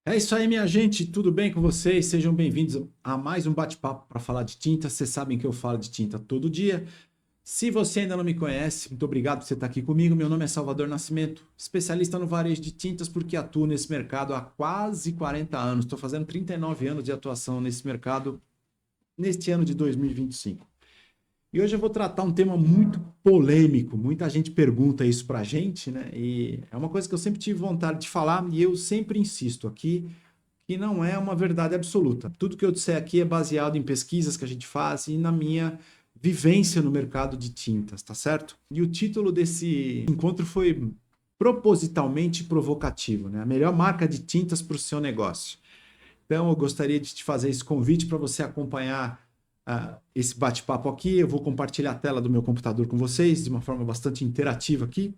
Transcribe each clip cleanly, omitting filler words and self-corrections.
É isso aí, minha gente, tudo bem com vocês? Sejam bem-vindos a mais um bate-papo para falar de tinta. Vocês sabem que eu falo de tinta todo dia. Se você ainda não me conhece, muito obrigado por você estar aqui comigo. Meu nome é Salvador Nascimento, especialista no varejo de tintas, porque atuo nesse mercado há quase 40 anos. Estou fazendo 39 anos de atuação nesse mercado neste ano de 2025. E hoje eu vou tratar um tema muito polêmico. Muita gente pergunta isso pra gente, né? E é uma coisa que eu sempre tive vontade de falar e eu sempre insisto aqui que não é uma verdade absoluta. Tudo que eu disser aqui é baseado em pesquisas que a gente faz e na minha vivência no mercado de tintas, tá certo? E o título desse encontro foi propositalmente provocativo, né? A melhor marca de tintas para o seu negócio. Então, eu gostaria de te fazer esse convite para você acompanhar esse bate-papo aqui. Eu vou compartilhar a tela do meu computador com vocês de uma forma bastante interativa aqui.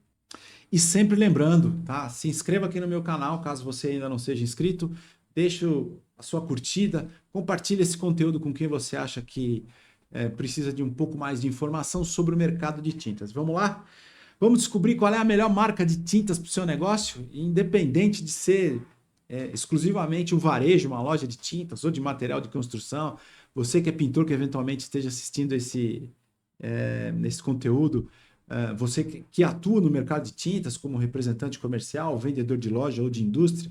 E sempre lembrando, tá? Se inscreva aqui no meu canal, caso você ainda não seja inscrito. Deixe a sua curtida, compartilhe esse conteúdo com quem você acha que precisa de um pouco mais de informação sobre o mercado de tintas. Vamos lá? Vamos descobrir qual é a melhor marca de tintas para o seu negócio, independente de ser exclusivamente um varejo, uma loja de tintas ou de material de construção. Você que é pintor, que eventualmente esteja assistindo esse conteúdo, você que atua no mercado de tintas como representante comercial, vendedor de loja ou de indústria,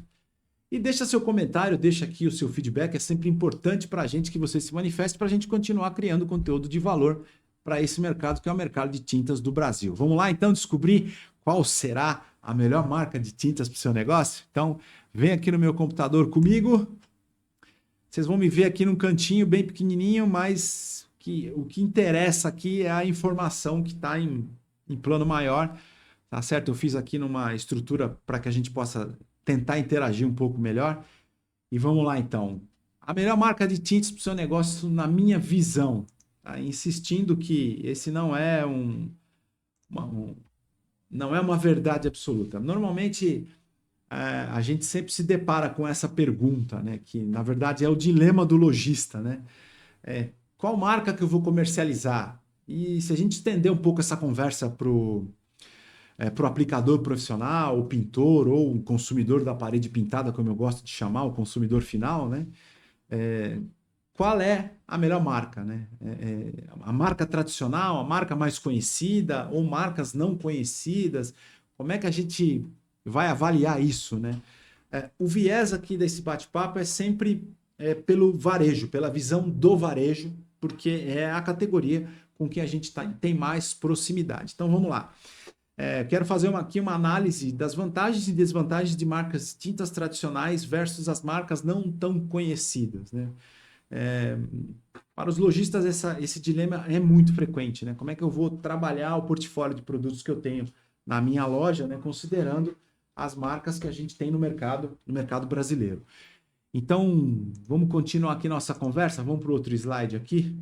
e deixa seu comentário, deixa aqui o seu feedback. É sempre importante para a gente que você se manifeste para a gente continuar criando conteúdo de valor para esse mercado, que é o mercado de tintas do Brasil. Vamos lá, então, descobrir qual será a melhor marca de tintas para o seu negócio? Então, vem aqui no meu computador comigo. Vocês vão me ver aqui num cantinho bem pequenininho, mas o que interessa aqui é a informação que está em plano maior, tá certo? Eu fiz aqui numa estrutura para que a gente possa tentar interagir um pouco melhor. E vamos lá, então. A melhor marca de tintas para o seu negócio, na minha visão, tá? Insistindo que esse não é não é uma verdade absoluta. Normalmente, a gente sempre se depara com essa pergunta, né? Que, na verdade, é o dilema do lojista, né? Qual marca que eu vou comercializar? E se a gente estender um pouco essa conversa para o aplicador profissional, o pintor ou o consumidor da parede pintada, como eu gosto de chamar, o consumidor final, né? Qual é a melhor marca, né? A marca tradicional, a marca mais conhecida ou marcas não conhecidas? Como é que a gente vai avaliar isso, né? O viés aqui desse bate-papo é sempre pelo varejo, pela visão do varejo, porque é a categoria com que a gente tem mais proximidade. Então vamos lá. Quero fazer aqui uma análise das vantagens e desvantagens de marcas tintas tradicionais versus as marcas não tão conhecidas, né? Para os lojistas, esse dilema é muito frequente, né? Como é que eu vou trabalhar o portfólio de produtos que eu tenho na minha loja, né? Considerando as marcas que a gente tem no mercado brasileiro. Então, vamos continuar aqui nossa conversa. Vamos para o outro slide aqui.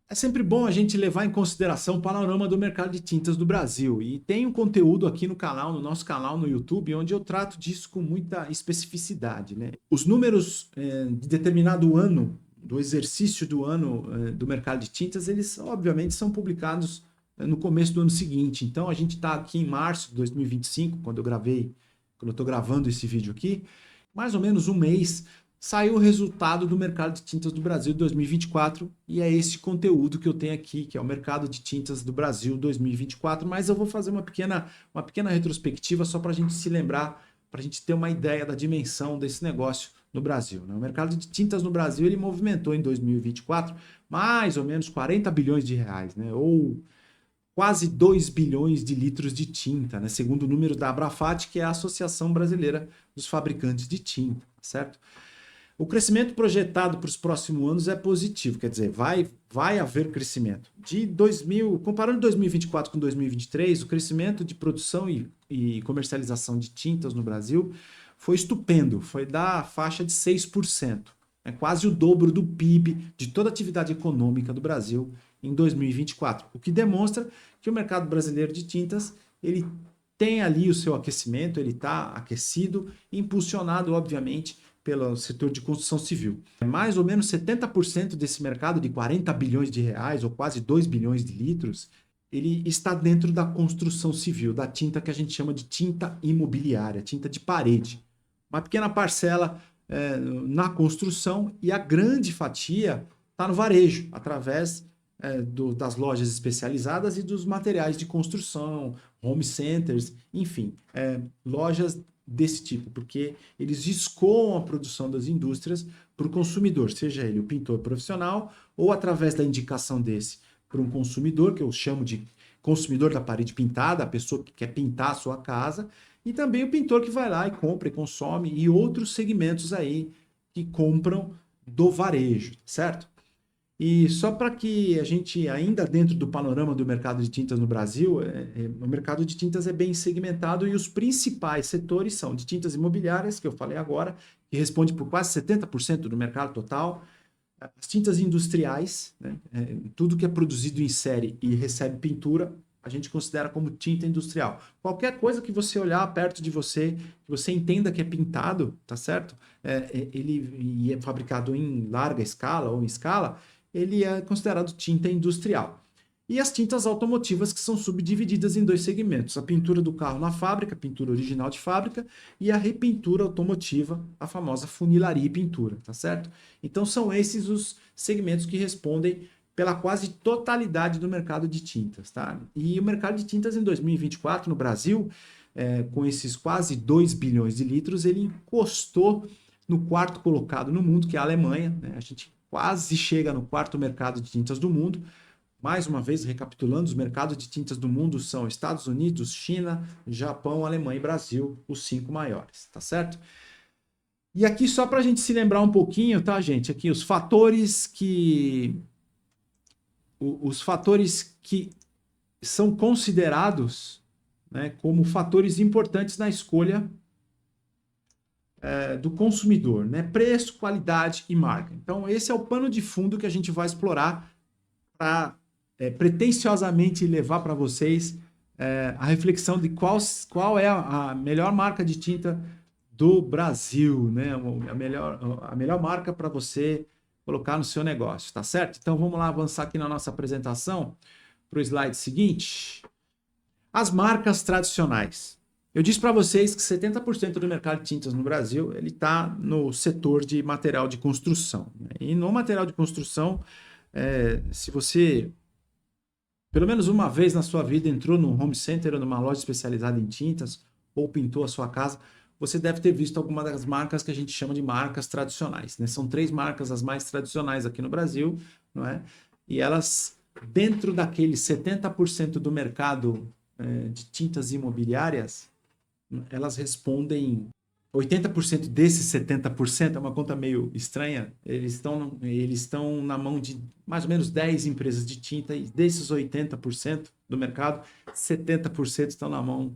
É sempre bom a gente levar em consideração o panorama do mercado de tintas do Brasil. E tem um conteúdo aqui no canal, no nosso canal no YouTube, onde eu trato disso com muita especificidade, né? Os números de determinado ano, do exercício do ano do mercado de tintas, eles obviamente são publicados no começo do ano seguinte. Então a gente está aqui em março de 2025, quando eu estou gravando esse vídeo aqui, mais ou menos um mês, saiu o resultado do mercado de tintas do Brasil 2024 e é esse conteúdo que eu tenho aqui, que é o mercado de tintas do Brasil 2024, mas eu vou fazer uma pequena retrospectiva só para a gente se lembrar, para a gente ter uma ideia da dimensão desse negócio no Brasil, né? O mercado de tintas no Brasil ele movimentou em 2024 mais ou menos 40 bilhões de reais, né? Ou quase 2 bilhões de litros de tinta, né? Segundo o número da Abrafat, que é a Associação Brasileira dos Fabricantes de Tinta, certo? O crescimento projetado para os próximos anos é positivo, quer dizer, vai haver crescimento. Comparando 2024 com 2023, o crescimento de produção e comercialização de tintas no Brasil foi estupendo, foi da faixa de 6%. É quase o dobro do PIB de toda a atividade econômica do Brasil em 2024, o que demonstra que o mercado brasileiro de tintas ele tem ali o seu aquecimento, ele está aquecido, impulsionado, obviamente, pelo setor de construção civil. Mais ou menos 70% desse mercado de 40 bilhões de reais, ou quase 2 bilhões de litros, ele está dentro da construção civil, da tinta que a gente chama de tinta imobiliária, tinta de parede. Uma pequena parcela na construção e a grande fatia está no varejo, através das lojas especializadas e dos materiais de construção, home centers, enfim, lojas desse tipo, porque eles escoam a produção das indústrias para o consumidor, seja ele o pintor profissional ou através da indicação desse para um consumidor, que eu chamo de consumidor da parede pintada, a pessoa que quer pintar a sua casa, e também o pintor que vai lá e compra e consome, e outros segmentos aí que compram do varejo, certo? E só para que a gente, ainda dentro do panorama do mercado de tintas no Brasil, o mercado de tintas é bem segmentado e os principais setores são de tintas imobiliárias, que eu falei agora, que responde por quase 70% do mercado total, as tintas industriais, né? Tudo que é produzido em série e recebe pintura, a gente considera como tinta industrial. Qualquer coisa que você olhar perto de você, que você entenda que é pintado, tá certo? Ele é fabricado em larga escala ou em escala, ele é considerado tinta industrial. E as tintas automotivas, que são subdivididas em dois segmentos: a pintura do carro na fábrica, a pintura original de fábrica, e a repintura automotiva, a famosa funilaria e pintura, tá certo? Então são esses os segmentos que respondem pela quase totalidade do mercado de tintas, tá? E o mercado de tintas em 2024 no Brasil, com esses quase 2 bilhões de litros, ele encostou no quarto colocado no mundo, que é a Alemanha, né? A gente quase chega no quarto mercado de tintas do mundo. Mais uma vez, recapitulando, os mercados de tintas do mundo são Estados Unidos, China, Japão, Alemanha e Brasil, os 5 maiores, tá certo? E aqui só para a gente se lembrar um pouquinho, tá, gente? Aqui os fatores que são considerados, né, como fatores importantes na escolha do consumidor, né? Preço, qualidade e marca. Então, esse é o pano de fundo que a gente vai explorar para pretensiosamente levar para vocês a reflexão de qual é a melhor marca de tinta do Brasil, né? A melhor marca para você colocar no seu negócio, tá certo? Então vamos lá avançar aqui na nossa apresentação para o slide seguinte. As marcas tradicionais. Eu disse para vocês que 70% do mercado de tintas no Brasil ele está no setor de material de construção, né? E no material de construção, se você pelo menos uma vez na sua vida entrou num home center ou numa loja especializada em tintas ou pintou a sua casa, você deve ter visto alguma das marcas que a gente chama de marcas tradicionais, né? São 3 marcas as mais tradicionais aqui no Brasil, não é? E elas, dentro daquele 70% do mercado de tintas imobiliárias, elas respondem 80% desses 70%, é uma conta meio estranha, eles estão na mão de mais ou menos 10 empresas de tinta, e desses 80% do mercado, 70% estão na mão,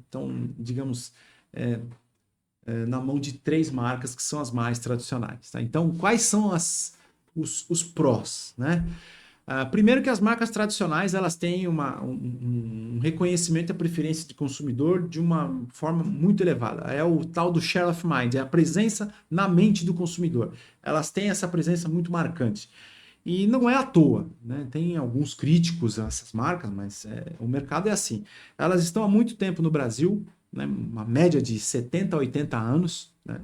digamos, na mão de 3 marcas que são as mais tradicionais, tá? Então, quais são os prós, né? Primeiro que as marcas tradicionais elas têm um reconhecimento e a preferência de consumidor de uma forma muito elevada. É o tal do share of mind, é a presença na mente do consumidor. Elas têm essa presença muito marcante. E não é à toa, né? Tem alguns críticos a essas marcas, mas o mercado é assim. Elas estão há muito tempo no Brasil, né? Uma média de 70 a 80 anos, né?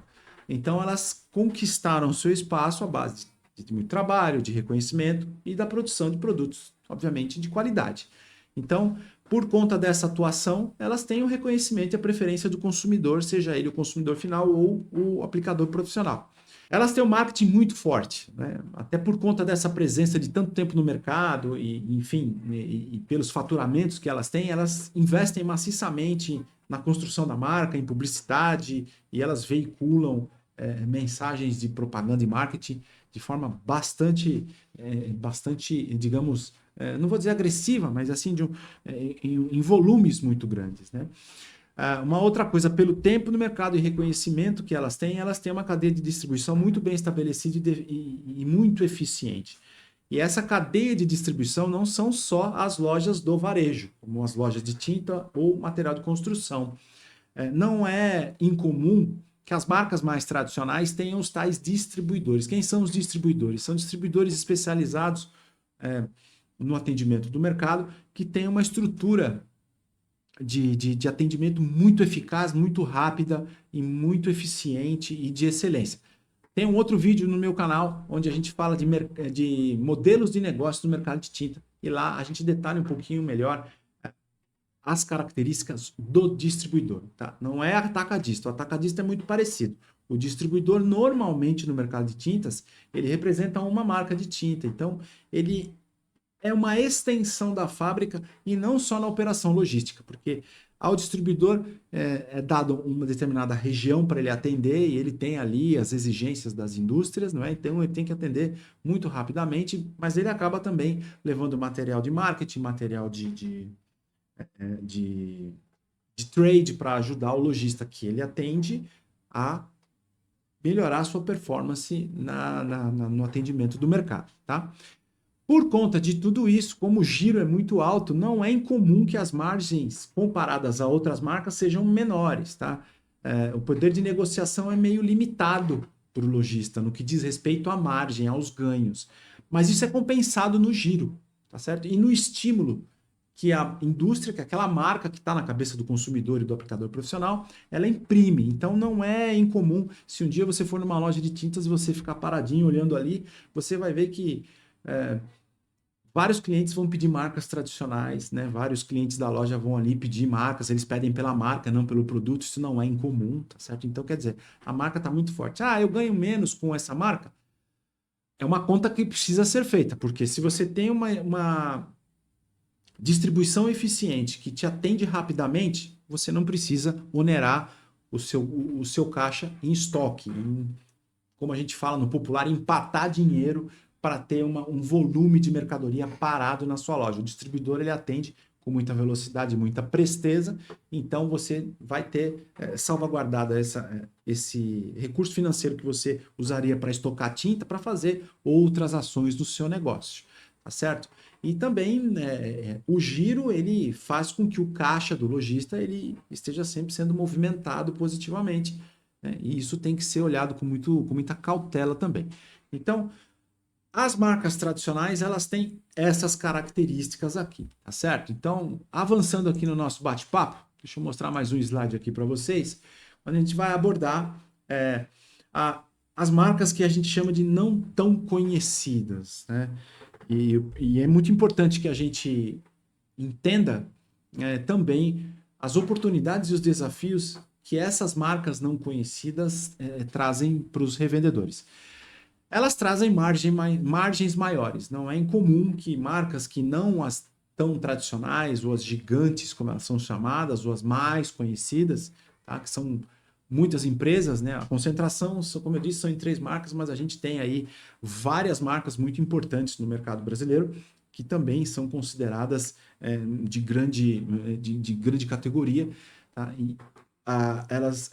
Então elas conquistaram seu espaço à base de muito trabalho, de reconhecimento e da produção de produtos, obviamente, de qualidade. Então, por conta dessa atuação, elas têm o reconhecimento e a preferência do consumidor, seja ele o consumidor final ou o aplicador profissional. Elas têm um marketing muito forte, né? Até por conta dessa presença de tanto tempo no mercado e, enfim, e pelos faturamentos que elas têm, elas investem maciçamente na construção da marca, em publicidade, e elas veiculam mensagens de propaganda e marketing de forma bastante, digamos, não vou dizer agressiva, mas assim, em volumes muito grandes, né? Uma outra coisa, pelo tempo no mercado e reconhecimento que elas têm uma cadeia de distribuição muito bem estabelecida e muito eficiente. E essa cadeia de distribuição não são só as lojas do varejo, como as lojas de tinta ou material de construção. Não é incomum que as marcas mais tradicionais tenham os tais distribuidores. Quem são os distribuidores? São distribuidores especializados no atendimento do mercado, que tem uma estrutura de atendimento muito eficaz, muito rápida e muito eficiente e de excelência. Tem um outro vídeo no meu canal onde a gente fala de modelos de negócio no mercado de tinta, e lá a gente detalha um pouquinho melhor as características do distribuidor, tá? Não é atacadista, o atacadista é muito parecido. O distribuidor, normalmente no mercado de tintas, ele representa uma marca de tinta, então ele é uma extensão da fábrica e não só na operação logística, porque ao distribuidor é dado uma determinada região para ele atender e ele tem ali as exigências das indústrias, não é? Então ele tem que atender muito rapidamente, mas ele acaba também levando material de marketing, material de trade para ajudar o lojista que ele atende a melhorar a sua performance no atendimento do mercado, tá? Por conta de tudo isso, como o giro é muito alto, não é incomum que as margens comparadas a outras marcas sejam menores, tá? O poder de negociação é meio limitado para o lojista no que diz respeito à margem, aos ganhos. Mas isso é compensado no giro, tá certo? E no estímulo que a indústria, que aquela marca que está na cabeça do consumidor e do aplicador profissional, ela imprime. Então não é incomum, se um dia você for numa loja de tintas e você ficar paradinho olhando ali, você vai ver que vários clientes vão pedir marcas tradicionais, né? Vários clientes da loja vão ali pedir marcas, eles pedem pela marca, não pelo produto, isso não é incomum, tá certo? Então, quer dizer, a marca está muito forte. Ah, eu ganho menos com essa marca? É uma conta que precisa ser feita, porque se você tem uma distribuição eficiente que te atende rapidamente, você não precisa onerar o seu caixa em estoque, como a gente fala no popular, empatar dinheiro para ter um volume de mercadoria parado na sua loja. O distribuidor ele atende com muita velocidade, muita presteza, então você vai ter salvaguardado esse recurso financeiro que você usaria para estocar tinta para fazer outras ações do seu negócio, tá certo? E também o giro ele faz com que o caixa do lojista ele esteja sempre sendo movimentado positivamente, né? E isso tem que ser olhado com muita cautela também. Então, as marcas tradicionais, elas têm essas características aqui, tá certo? Então, avançando aqui no nosso bate-papo, deixa eu mostrar mais um slide aqui para vocês, onde a gente vai abordar as marcas que a gente chama de não tão conhecidas, né? E é muito importante que a gente entenda também as oportunidades e os desafios que essas marcas não conhecidas trazem para os revendedores. Elas trazem margens maiores. Não é incomum que marcas que não as tão tradicionais, ou as gigantes, como elas são chamadas, ou as mais conhecidas, tá? Que são muitas empresas, né? A concentração, como eu disse, são em 3 marcas, mas a gente tem aí várias marcas muito importantes no mercado brasileiro, que também são consideradas de grande categoria, tá? E elas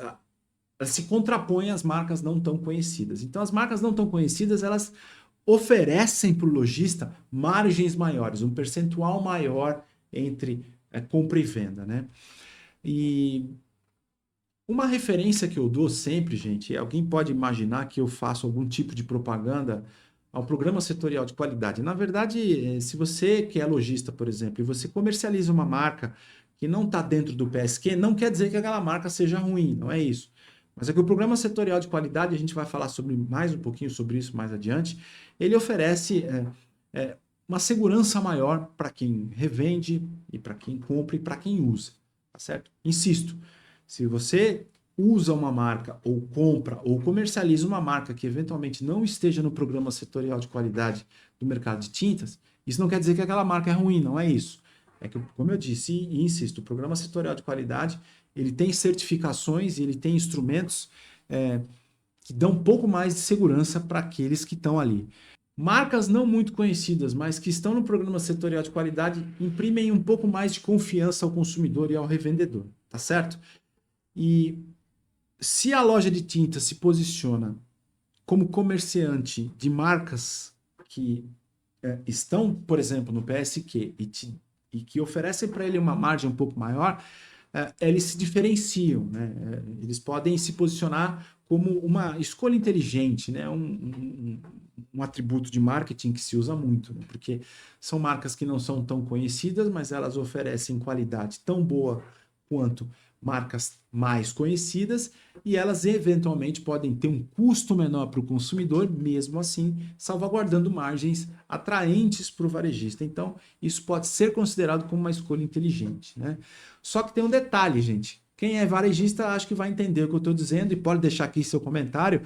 se contrapõem às marcas não tão conhecidas. Então, as marcas não tão conhecidas, elas oferecem para o lojista margens maiores, um percentual maior entre compra e venda, né? E uma referência que eu dou sempre, gente, alguém pode imaginar que eu faço algum tipo de propaganda ao programa setorial de qualidade. Na verdade, se você que é lojista, por exemplo, e você comercializa uma marca que não está dentro do PSQ, não quer dizer que aquela marca seja ruim, não é isso. Mas é que o programa setorial de qualidade, a gente vai falar mais um pouquinho sobre isso mais adiante, ele oferece uma segurança maior para quem revende e para quem compra e para quem usa, tá certo? Insisto, se você usa uma marca ou compra ou comercializa uma marca que eventualmente não esteja no programa setorial de qualidade do mercado de tintas, isso não quer dizer que aquela marca é ruim, não é isso. É que, como eu disse e insisto, o programa setorial de qualidade ele tem certificações e ele tem instrumentos que dão um pouco mais de segurança para aqueles que estão ali. Marcas não muito conhecidas, mas que estão no programa setorial de qualidade, imprimem um pouco mais de confiança ao consumidor e ao revendedor, tá certo? E se a loja de tinta se posiciona como comerciante de marcas que estão, por exemplo, no PSQ e que oferecem para ele uma margem um pouco maior, eles se diferenciam, né? Eles podem se posicionar como uma escolha inteligente, né? Um atributo de marketing que se usa muito, né? Porque são marcas que não são tão conhecidas, mas elas oferecem qualidade tão boa quanto marcas mais conhecidas e elas eventualmente podem ter um custo menor para o consumidor, mesmo assim, salvaguardando margens atraentes para o varejista. Então, isso pode ser considerado como uma escolha inteligente, né? Só que tem um detalhe, gente. Quem é varejista acho que vai entender o que eu estou dizendo e pode deixar aqui seu comentário.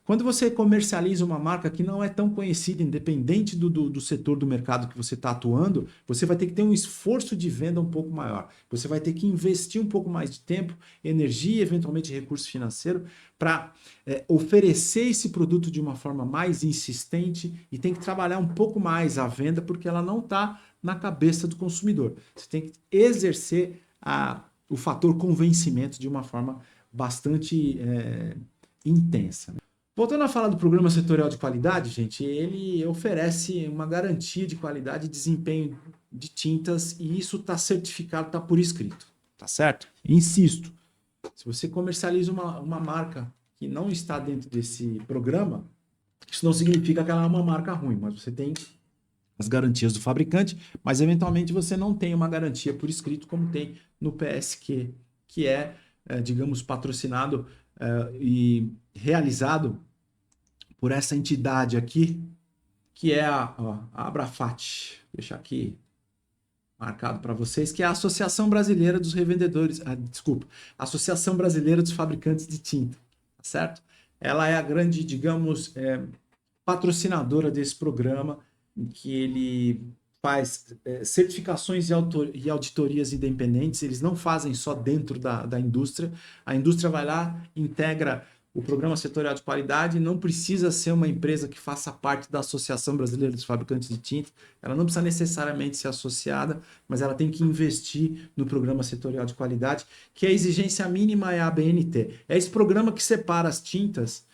Quando você comercializa uma marca que não é tão conhecida, independente do setor do mercado que você está atuando, você vai ter que ter um esforço de venda um pouco maior. Você vai ter que investir um pouco mais de tempo, energia, eventualmente recurso financeiro, para oferecer esse produto de uma forma mais insistente e tem que trabalhar um pouco mais a venda, porque ela não está na cabeça do consumidor. Você tem que exercer o fator convencimento de uma forma bastante intensa. Voltando a falar do programa setorial de qualidade, gente, ele oferece uma garantia de qualidade e desempenho de tintas e isso está certificado, está por escrito, tá certo? Insisto, se você comercializa uma marca que não está dentro desse programa, isso não significa que ela é uma marca ruim, mas você tem as garantias do fabricante, mas eventualmente você não tem uma garantia por escrito como tem no PSQ, que digamos, patrocinado e realizado por essa entidade aqui, que é a Abrafat. Vou deixar aqui marcado para vocês, que é a Associação Brasileira dos Revendedores, desculpa, Associação Brasileira dos Fabricantes de Tinta, tá certo? Ela é a grande, digamos, patrocinadora desse programa, em que ele faz certificações e auditorias independentes, eles não fazem só dentro da indústria, a indústria vai lá, integra o programa setorial de qualidade, não precisa ser uma empresa que faça parte da Associação Brasileira dos Fabricantes de Tinta, ela não precisa necessariamente ser associada, mas ela tem que investir no programa setorial de qualidade, que a exigência mínima é a ABNT. É esse programa que separa as tintas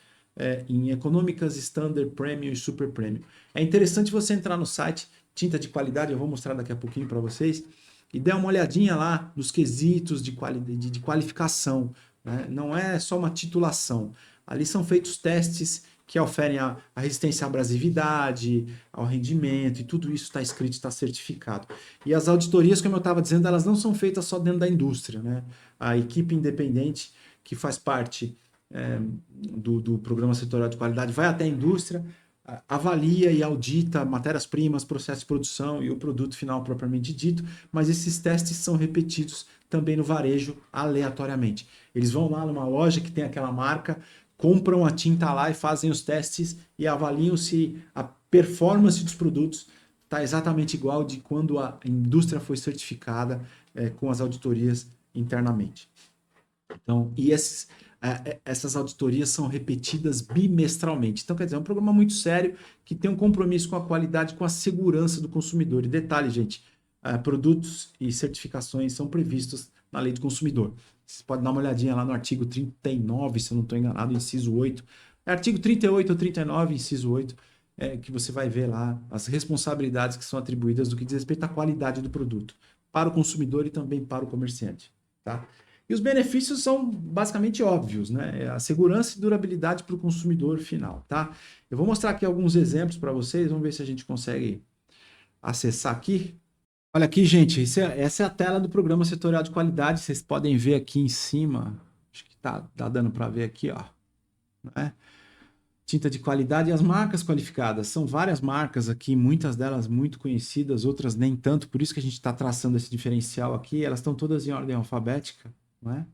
em econômicas, standard, premium e super premium. É interessante você entrar no site Tinta de Qualidade, eu vou mostrar daqui a pouquinho para vocês, e der uma olhadinha lá nos quesitos de qualificação. Né? Não é só uma titulação. Ali são feitos testes que oferem a resistência à abrasividade, ao rendimento, e tudo isso está escrito, está certificado. E as auditorias, como eu estava dizendo, elas não são feitas só dentro da indústria. Né? A equipe independente que faz parte do programa setorial de qualidade vai até a indústria, avalia e audita matérias-primas, processo de produção e o produto final propriamente dito, mas esses testes são repetidos também no varejo aleatoriamente. Eles vão lá numa loja que tem aquela marca, compram a tinta lá e fazem os testes e avaliam se a performance dos produtos está exatamente igual de quando a indústria foi certificada com as auditorias internamente. Então, essas auditorias são repetidas bimestralmente. Então, quer dizer, é um programa muito sério que tem um compromisso com a qualidade, com a segurança do consumidor. E detalhe, gente, produtos e certificações são previstos na Lei do Consumidor. Vocês podem dar uma olhadinha lá no artigo 39, se eu não estou enganado, inciso 8. É artigo 38 ou 39, inciso 8, que você vai ver lá as responsabilidades que são atribuídas no que diz respeito à qualidade do produto, para o consumidor e também para o comerciante. Tá? E os benefícios são basicamente óbvios, né? A segurança e durabilidade para o consumidor final, tá? Eu vou mostrar aqui alguns exemplos para vocês, vamos ver se a gente consegue acessar aqui. Olha aqui, gente, essa é a tela do programa setorial de qualidade, vocês podem ver aqui em cima, acho que tá dando para ver aqui, ó, né? Tinta de qualidade e as marcas qualificadas. São várias marcas aqui, muitas delas muito conhecidas, outras nem tanto, por isso que a gente está traçando esse diferencial aqui, elas estão todas em ordem alfabética, não é?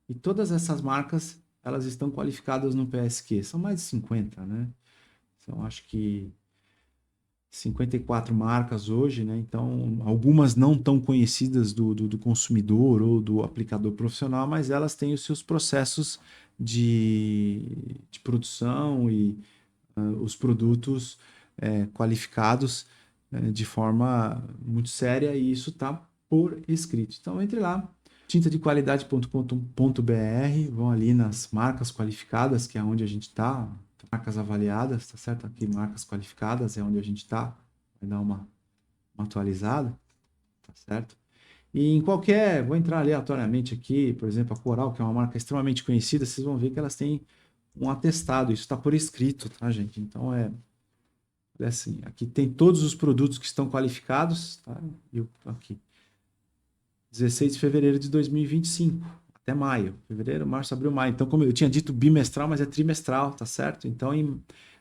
E todas essas marcas, elas estão qualificadas no PSQ. São mais de 50, né? São, acho que 54 marcas hoje, né? Então, algumas não tão conhecidas do consumidor ou do aplicador profissional, mas elas têm os seus processos de produção e os produtos qualificados de forma muito séria e isso está por escrito. Então, entre lá, tintadequalidade.com.br, vão ali nas marcas qualificadas, que é onde a gente está, marcas avaliadas, tá certo? Aqui, marcas qualificadas é onde a gente está, vai dar uma atualizada, tá certo? E em qualquer, vou entrar aleatoriamente aqui, por exemplo, a Coral, que é uma marca extremamente conhecida, vocês vão ver que elas têm um atestado, isso está por escrito, tá, gente? Então é assim, aqui tem todos os produtos que estão qualificados, tá? Aqui, 16 de fevereiro de 2025, até maio, fevereiro, março, abril, maio. Então, como eu tinha dito bimestral, mas é trimestral, tá certo? Então,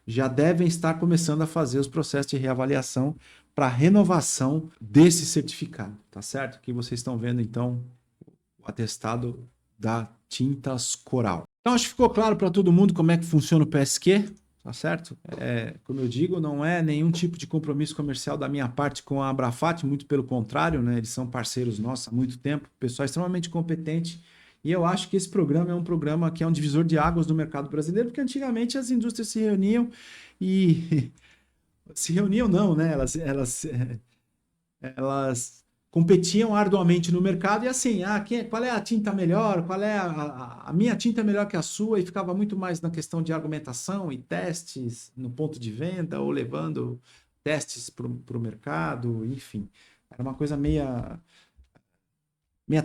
já devem estar começando a fazer os processos de reavaliação para renovação desse certificado, tá certo? Aqui vocês estão vendo, então, o atestado da Tintas Coral. Então, acho que ficou claro para todo mundo como é que funciona o PSQ, tá certo? Como eu digo, não é nenhum tipo de compromisso comercial da minha parte com a Abrafat, muito pelo contrário, né? Eles são parceiros nossos há muito tempo, pessoal extremamente competente, e eu acho que esse programa é um programa que é um divisor de águas do mercado brasileiro, porque antigamente as indústrias se reuniam e se reuniam não, né? Elas competiam arduamente no mercado e assim, qual é a tinta melhor, qual é a minha tinta é melhor que a sua, e ficava muito mais na questão de argumentação e testes no ponto de venda ou levando testes para o mercado, enfim. Era uma coisa meia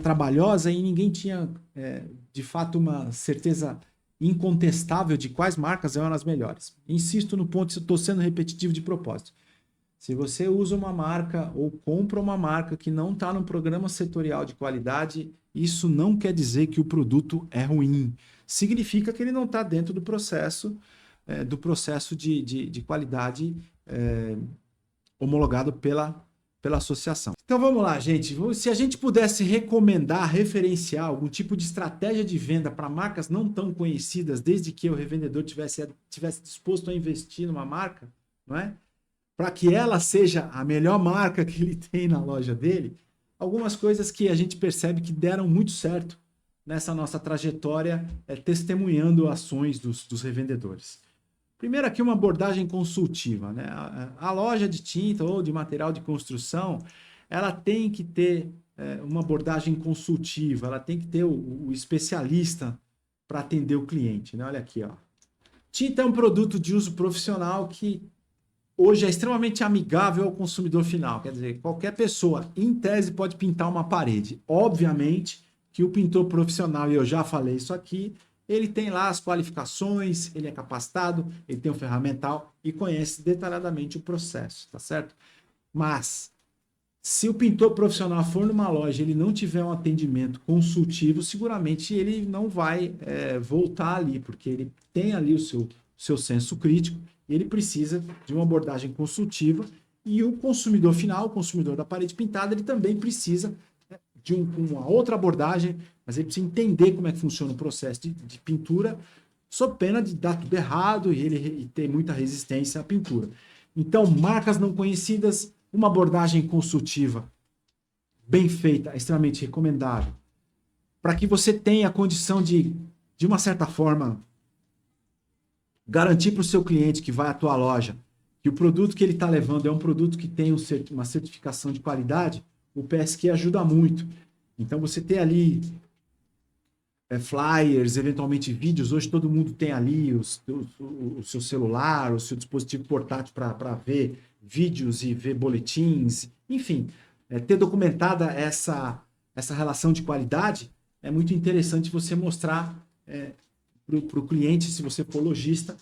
trabalhosa e ninguém tinha, de fato, uma certeza incontestável de quais marcas eram as melhores. Insisto no ponto, estou sendo repetitivo de propósito. Se você usa uma marca ou compra uma marca que não está no programa setorial de qualidade, isso não quer dizer que o produto é ruim. Significa que ele não está dentro do processo de qualidade homologado pela associação. Então vamos lá, gente. Se a gente pudesse recomendar, referenciar algum tipo de estratégia de venda para marcas não tão conhecidas, desde que o revendedor tivesse disposto a investir numa marca, não é? Para que ela seja a melhor marca que ele tem na loja dele, algumas coisas que a gente percebe que deram muito certo nessa nossa trajetória, testemunhando ações dos revendedores. Primeiro aqui uma abordagem consultiva, né? A loja de tinta ou de material de construção, ela tem que ter uma abordagem consultiva, ela tem que ter o especialista para atender o cliente, né? Olha aqui, ó. Tinta é um produto de uso profissional que hoje é extremamente amigável ao consumidor final. Quer dizer, qualquer pessoa, em tese, pode pintar uma parede. Obviamente que o pintor profissional, e eu já falei isso aqui, ele tem lá as qualificações, ele é capacitado, ele tem um ferramental e conhece detalhadamente o processo, tá certo? Mas, se o pintor profissional for numa loja e ele não tiver um atendimento consultivo, seguramente ele não vai voltar ali, porque ele tem ali o seu senso crítico e ele precisa de uma abordagem consultiva, e o consumidor final, o consumidor da parede pintada, ele também precisa de uma outra abordagem, mas ele precisa entender como é que funciona o processo de pintura, sob pena de dar tudo errado e ele ter muita resistência à pintura. Então, marcas não conhecidas, uma abordagem consultiva bem feita, é extremamente recomendável, para que você tenha a condição de uma certa forma, garantir para o seu cliente que vai à tua loja que o produto que ele está levando é um produto que tem uma certificação de qualidade, o PSQ ajuda muito. Então, você tem ali flyers, eventualmente vídeos. Hoje todo mundo tem ali o seu celular, o seu dispositivo portátil para ver vídeos e ver boletins. Enfim, ter documentada essa relação de qualidade é muito interessante você mostrar para o cliente, se você for lojista,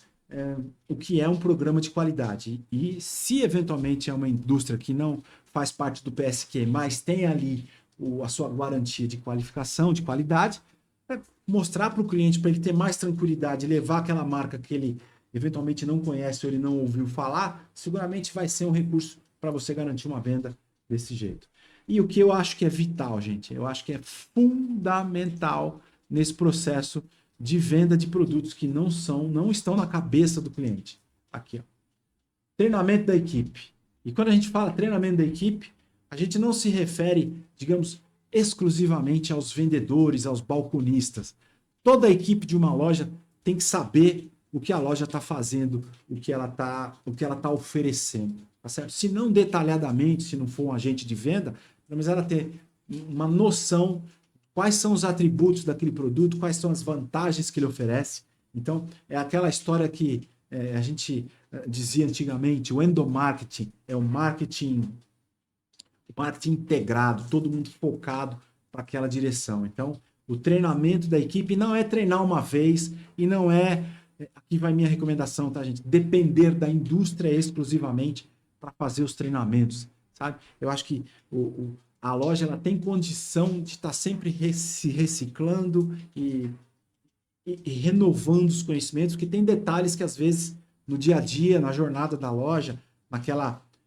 o que é um programa de qualidade. E se eventualmente é uma indústria que não faz parte do PSQ, mas tem ali a sua garantia de qualificação, de qualidade, mostrar para o cliente, para ele ter mais tranquilidade, levar aquela marca que ele eventualmente não conhece ou ele não ouviu falar, seguramente vai ser um recurso para você garantir uma venda desse jeito. E o que eu acho que é vital, gente, eu acho que é fundamental nesse processo de venda de produtos que não estão na cabeça do cliente. Aqui, ó. Treinamento da equipe. E quando a gente fala treinamento da equipe, a gente não se refere, digamos, exclusivamente aos vendedores, aos balconistas. Toda a equipe de uma loja tem que saber o que a loja está fazendo, o que ela tá oferecendo. Tá certo? Se não detalhadamente, se não for um agente de venda, mas ela ter uma noção quais são os atributos daquele produto, quais são as vantagens que ele oferece. Então, é aquela história que a gente dizia antigamente, o endomarketing é o marketing integrado, todo mundo focado para aquela direção. Então, o treinamento da equipe não é treinar uma vez e não é, aqui vai minha recomendação, tá, gente? Depender da indústria exclusivamente para fazer os treinamentos, sabe? Eu acho que a loja ela tem condição de estar sempre se reciclando e renovando os conhecimentos, porque tem detalhes que às vezes no dia a dia, na jornada da loja,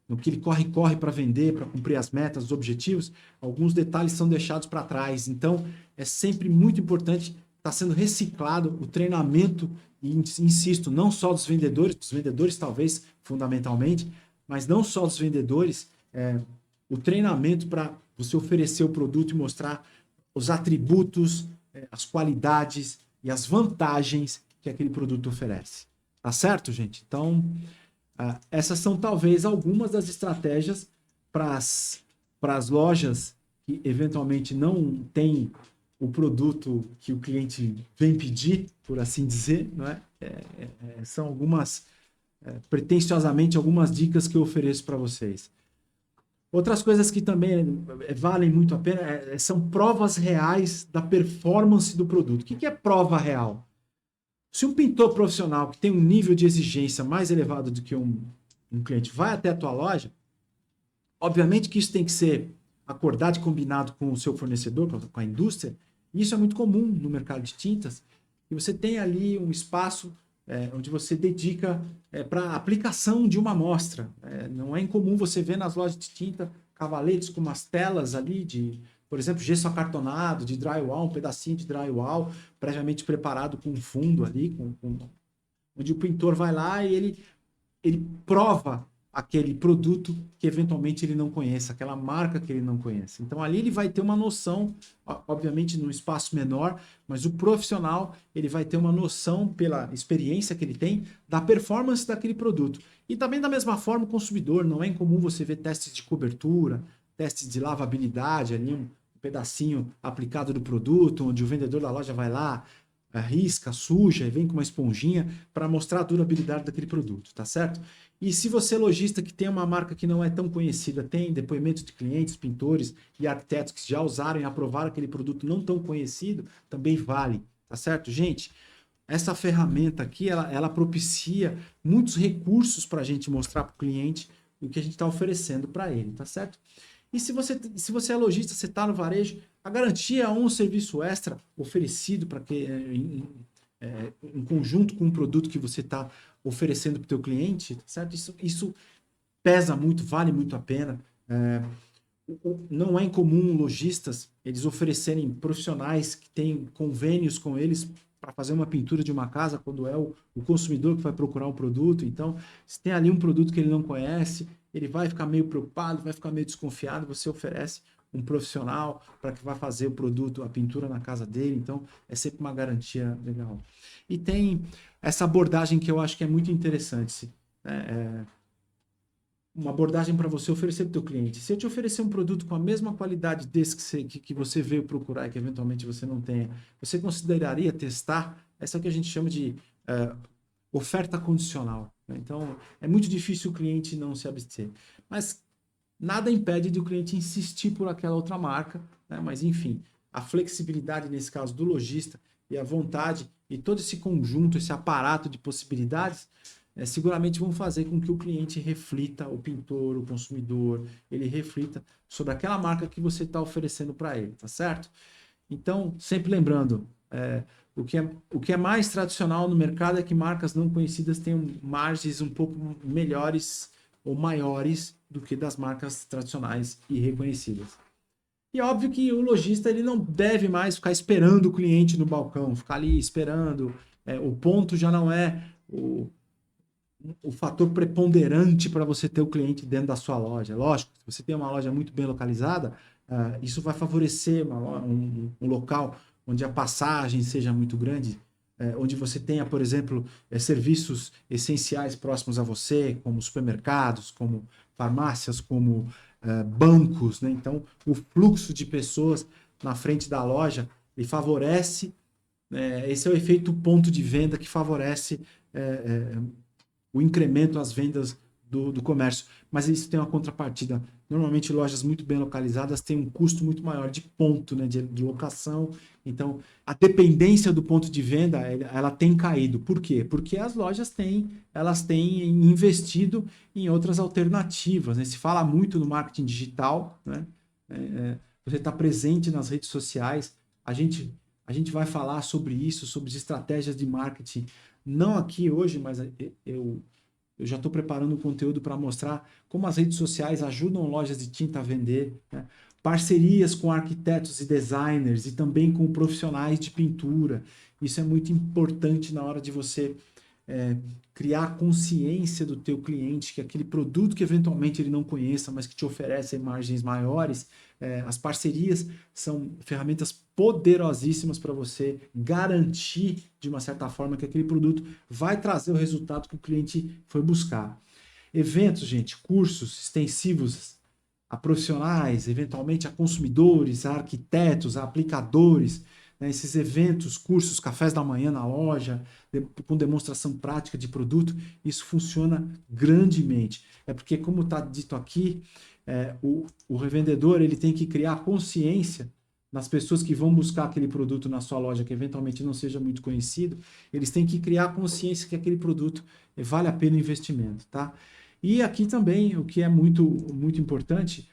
no que ele corre para vender, para cumprir as metas, os objetivos, alguns detalhes são deixados para trás. Então, é sempre muito importante estar sendo reciclado o treinamento, e insisto, não só dos vendedores talvez fundamentalmente, mas não só dos vendedores, o treinamento para você oferecer o produto e mostrar os atributos, as qualidades e as vantagens que aquele produto oferece. Tá certo, gente? Então, essas são talvez algumas das estratégias para as lojas que eventualmente não têm o produto que o cliente vem pedir, por assim dizer, não é? São algumas, pretensiosamente, algumas dicas que eu ofereço para vocês. Outras coisas que também valem muito a pena são provas reais da performance do produto. O que é prova real? Se um pintor profissional que tem um nível de exigência mais elevado do que um cliente vai até a tua loja, obviamente que isso tem que ser acordado e combinado com o seu fornecedor, com a indústria. E isso é muito comum no mercado de tintas. E você tem ali um espaço onde você dedica para a aplicação de uma amostra. Não é incomum você ver nas lojas de tinta cavaletes com umas telas ali de, por exemplo, gesso acartonado, de drywall, um pedacinho de drywall previamente preparado com fundo ali, onde o pintor vai lá e ele prova aquele produto que eventualmente ele não conhece, aquela marca que ele não conhece. Então ali ele vai ter uma noção, obviamente num espaço menor, mas o profissional ele vai ter uma noção pela experiência que ele tem da performance daquele produto. E também da mesma forma o consumidor, não é incomum você ver testes de cobertura, testes de lavabilidade ali, um pedacinho aplicado do produto, onde o vendedor da loja vai lá, risca, suja e vem com uma esponjinha para mostrar a durabilidade daquele produto, tá certo? E se você é lojista que tem uma marca que não é tão conhecida, tem depoimentos de clientes, pintores e arquitetos que já usaram e aprovaram aquele produto não tão conhecido, também vale, tá certo? Gente, essa ferramenta aqui, ela propicia muitos recursos para a gente mostrar para o cliente o que a gente está oferecendo para ele, tá certo? E se você é lojista, você está no varejo, a garantia é um serviço extra oferecido para que em conjunto com o produto que você está oferecendo para o teu cliente, certo? Isso pesa muito, vale muito a pena. Não é incomum lojistas eles oferecerem profissionais que têm convênios com eles para fazer uma pintura de uma casa quando é o consumidor que vai procurar o produto. Então, se tem ali um produto que ele não conhece, ele vai ficar meio preocupado, vai ficar meio desconfiado, você oferece um profissional para que vá fazer o produto, a pintura na casa dele. Então, é sempre uma garantia legal. E tem essa abordagem que eu acho que é muito interessante. Uma abordagem para você oferecer para o teu cliente. Se eu te oferecer um produto com a mesma qualidade desse que você veio procurar e que eventualmente você não tenha, você consideraria testar? Essa é o que a gente chama de oferta condicional. Né? Então, é muito difícil o cliente não se abster. Mas nada impede de o cliente insistir por aquela outra marca, né? Mas enfim, a flexibilidade nesse caso do lojista e a vontade e todo esse conjunto, esse aparato de possibilidades, seguramente vão fazer com que o cliente reflita, o pintor, o consumidor, ele reflita sobre aquela marca que você está oferecendo para ele, tá certo? Então, sempre lembrando, o que é mais tradicional no mercado é que marcas não conhecidas tenham margens um pouco melhores ou maiores do que das marcas tradicionais e reconhecidas. E óbvio que o lojista ele não deve mais ficar esperando o cliente no balcão, ficar ali esperando. O ponto já não é o fator preponderante para você ter o cliente dentro da sua loja. Lógico, se você tem uma loja muito bem localizada, isso vai favorecer um local onde a passagem seja muito grande, onde você tenha, por exemplo, serviços essenciais próximos a você, como supermercados, como farmácias, como bancos, né? Então, o fluxo de pessoas na frente da loja, ele favorece, esse é o efeito ponto de venda que favorece o incremento às vendas do comércio. Mas isso tem uma contrapartida. Normalmente, lojas muito bem localizadas têm um custo muito maior de ponto, né, de locação. Então, a dependência do ponto de venda, ela tem caído. Por quê? Porque as lojas elas têm investido em outras alternativas, né? Se fala muito no marketing digital, né? Você está presente nas redes sociais. A gente vai falar sobre isso, sobre as estratégias de marketing, não aqui hoje, mas eu já estou preparando um conteúdo para mostrar como as redes sociais ajudam lojas de tinta a vender, né? Parcerias com arquitetos e designers e também com profissionais de pintura. Isso é muito importante na hora de você criar consciência do teu cliente, que aquele produto que eventualmente ele não conheça, mas que te oferece margens maiores, as parcerias são ferramentas poderosíssimas para você garantir, de uma certa forma, que aquele produto vai trazer o resultado que o cliente foi buscar. Eventos, gente, cursos extensivos a profissionais, eventualmente a consumidores, a arquitetos, a aplicadores, né? Esses eventos, cursos, cafés da manhã na loja, com demonstração prática de produto, isso funciona grandemente. É porque, como está dito aqui, o revendedor ele tem que criar consciência nas pessoas que vão buscar aquele produto na sua loja, que eventualmente não seja muito conhecido, eles têm que criar consciência que aquele produto vale a pena o investimento, tá? E aqui também, o que é muito, muito importante,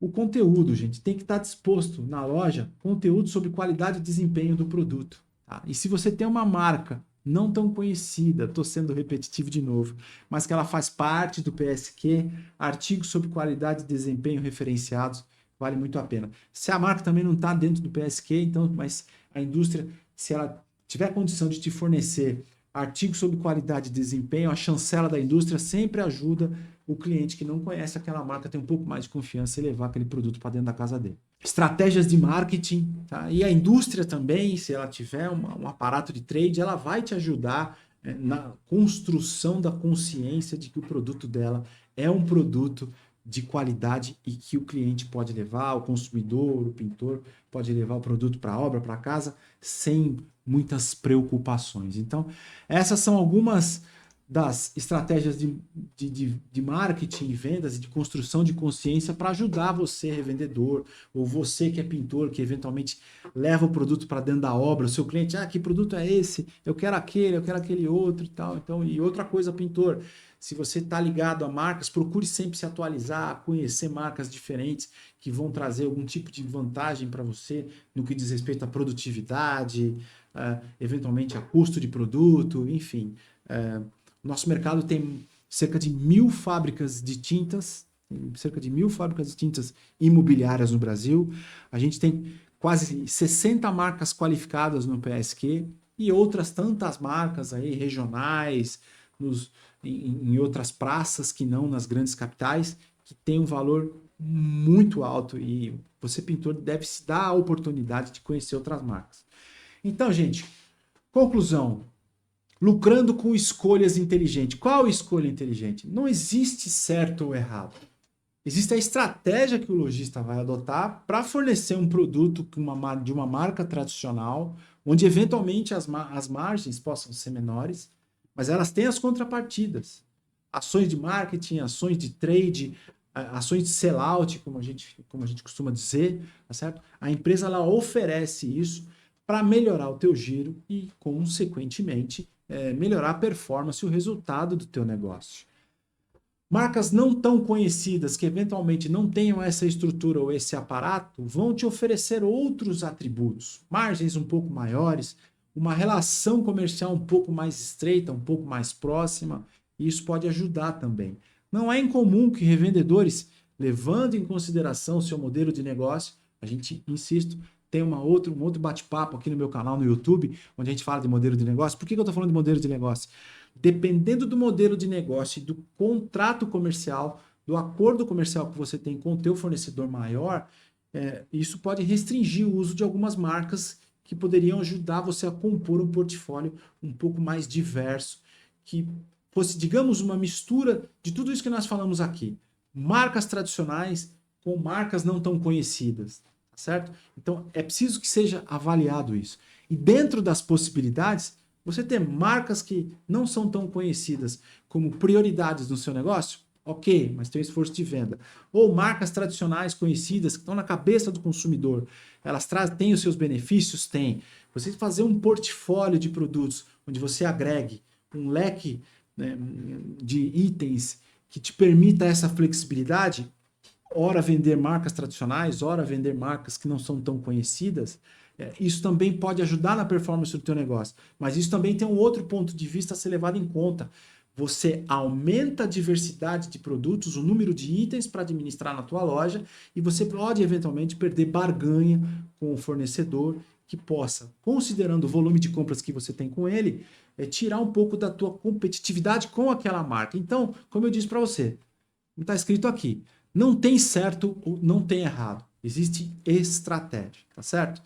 o conteúdo, gente. Tem que estar disposto na loja, conteúdo sobre qualidade e desempenho do produto. Tá? E se você tem uma marca não tão conhecida, estou sendo repetitivo de novo, mas que ela faz parte do PSQ, artigos sobre qualidade e desempenho referenciados, vale muito a pena. Se a marca também não está dentro do PSQ, então, mas a indústria, se ela tiver condição de te fornecer artigos sobre qualidade e desempenho, a chancela da indústria sempre ajuda o cliente que não conhece aquela marca a ter um pouco mais de confiança e levar aquele produto para dentro da casa dele. Estratégias de marketing, tá? E a indústria também, se ela tiver um aparato de trade, ela vai te ajudar na construção da consciência de que o produto dela é um produto de qualidade e que o cliente pode levar, o consumidor, o pintor pode levar o produto para a obra, para casa, sem muitas preocupações. Então, essas são algumas das estratégias de marketing, vendas e de construção de consciência para ajudar você, revendedor, ou você que é pintor, que eventualmente leva o produto para dentro da obra, o seu cliente, que produto é esse? Eu quero aquele outro e tal. Então, e outra coisa, pintor, se você está ligado a marcas, procure sempre se atualizar, conhecer marcas diferentes que vão trazer algum tipo de vantagem para você no que diz respeito à produtividade, eventualmente a custo de produto, enfim. Nosso mercado tem cerca de 1.000 fábricas de tintas, imobiliárias no Brasil. A gente tem quase 60 marcas qualificadas no PSQ e outras tantas marcas aí regionais, em outras praças que não nas grandes capitais, que tem um valor muito alto e você, pintor, deve se dar a oportunidade de conhecer outras marcas. Então, gente, conclusão. Lucrando com escolhas inteligentes. Qual escolha inteligente? Não existe certo ou errado. Existe a estratégia que o lojista vai adotar para fornecer um produto de uma marca tradicional, onde eventualmente as margens possam ser menores, mas elas têm as contrapartidas. Ações de marketing, ações de trade, ações de sellout, como a gente costuma dizer, tá certo? A empresa ela oferece isso para melhorar o teu giro e, consequentemente, melhorar a performance e o resultado do teu negócio. Marcas não tão conhecidas que eventualmente não tenham essa estrutura ou esse aparato vão te oferecer outros atributos, margens um pouco maiores, uma relação comercial um pouco mais estreita, um pouco mais próxima, e isso pode ajudar também. Não é incomum que revendedores, levando em consideração o seu modelo de negócio, a gente, insisto, tem um outro bate-papo aqui no meu canal no YouTube, onde a gente fala de modelo de negócio. Por que eu estou falando de modelo de negócio? Dependendo do modelo de negócio e do contrato comercial, do acordo comercial que você tem com o teu fornecedor maior, isso pode restringir o uso de algumas marcas que poderiam ajudar você a compor um portfólio um pouco mais diverso, que fosse, digamos, uma mistura de tudo isso que nós falamos aqui. Marcas tradicionais com marcas não tão conhecidas. Certo? Então, é preciso que seja avaliado isso. E dentro das possibilidades, você ter marcas que não são tão conhecidas como prioridades no seu negócio, Ok, mas tem um esforço de venda. Ou marcas tradicionais conhecidas que estão na cabeça do consumidor, elas têm os seus benefícios? Tem. Você fazer um portfólio de produtos onde você agregue um leque, né, de itens que te permita essa flexibilidade, ora vender marcas tradicionais, ora vender marcas que não são tão conhecidas, isso também pode ajudar na performance do teu negócio. Mas isso também tem um outro ponto de vista a ser levado em conta. Você aumenta a diversidade de produtos, o número de itens para administrar na tua loja, e você pode eventualmente perder barganha com o fornecedor que possa, considerando o volume de compras que você tem com ele, tirar um pouco da tua competitividade com aquela marca. Então, como eu disse para você, está escrito aqui, não tem certo ou não tem errado. Existe estratégia, tá certo?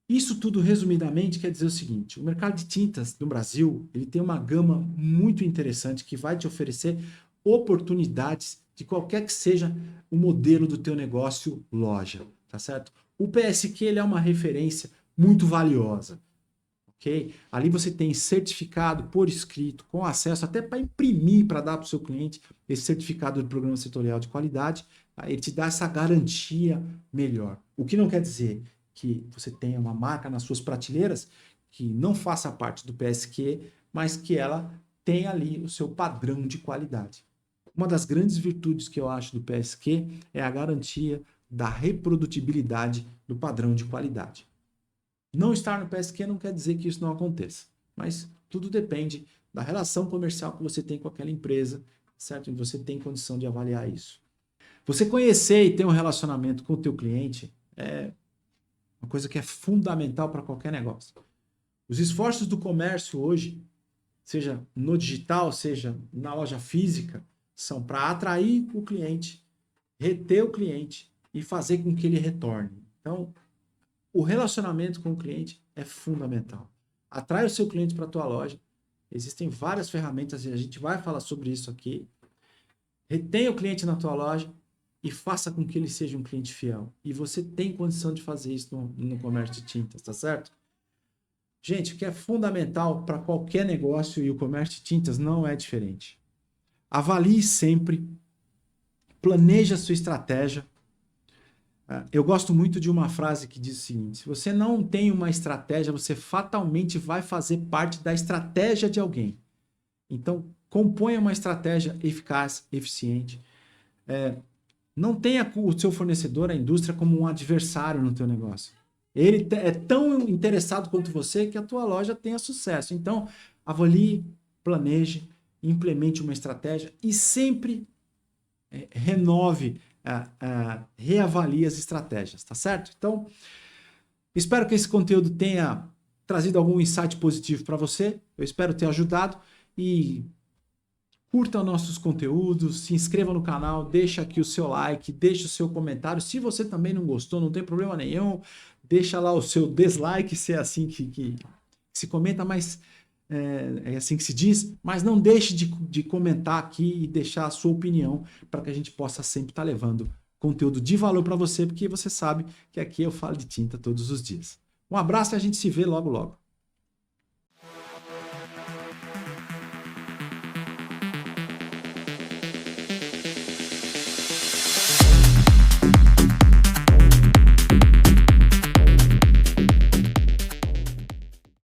Isso tudo, resumidamente, quer dizer o seguinte: o mercado de tintas no Brasil, ele tem uma gama muito interessante que vai te oferecer oportunidades de qualquer que seja o modelo do teu negócio loja, tá certo? O PSQ, ele é uma referência muito valiosa, ok? Ali você tem certificado por escrito, com acesso até para imprimir, para dar para o seu cliente esse certificado do programa setorial de qualidade, tá? Ele te dá essa garantia melhor. O que não quer dizer que você tenha uma marca nas suas prateleiras que não faça parte do PSQ, mas que ela tenha ali o seu padrão de qualidade. Uma das grandes virtudes que eu acho do PSQ é a garantia da reprodutibilidade do padrão de qualidade. Não estar no PSQ não quer dizer que isso não aconteça, mas tudo depende da relação comercial que você tem com aquela empresa, certo? E você tem condição de avaliar isso. Você conhecer e ter um relacionamento com o teu cliente é uma coisa que é fundamental para qualquer negócio. Os esforços do comércio hoje, seja no digital, seja na loja física, são para atrair o cliente, reter o cliente e fazer com que ele retorne. Então, o relacionamento com o cliente é fundamental. Atrai o seu cliente para a tua loja. Existem várias ferramentas e a gente vai falar sobre isso aqui. Retenha o cliente na tua loja e faça com que ele seja um cliente fiel. E você tem condição de fazer isso no comércio de tintas, tá certo? Gente, o que é fundamental para qualquer negócio, e o comércio de tintas não é diferente. Avalie sempre, planeje a sua estratégia. Eu gosto muito de uma frase que diz o seguinte: se você não tem uma estratégia, você fatalmente vai fazer parte da estratégia de alguém. Então, componha uma estratégia eficaz, eficiente. Não tenha o seu fornecedor, a indústria, como um adversário no teu negócio. Ele é tão interessado quanto você que a tua loja tenha sucesso. Então, avalie, planeje, implemente uma estratégia e sempre renove, reavalie as estratégias, tá certo? Então, espero que esse conteúdo tenha trazido algum insight positivo para você. Eu espero ter ajudado e curta nossos conteúdos, se inscreva no canal, deixa aqui o seu like, deixa o seu comentário. Se você também não gostou, não tem problema nenhum, deixa lá o seu dislike, se é assim que se comenta, mas é assim que se diz, mas não deixe de comentar aqui e deixar a sua opinião para que a gente possa sempre estar levando conteúdo de valor para você, porque você sabe que aqui eu falo de tinta todos os dias. Um abraço e a gente se vê logo logo.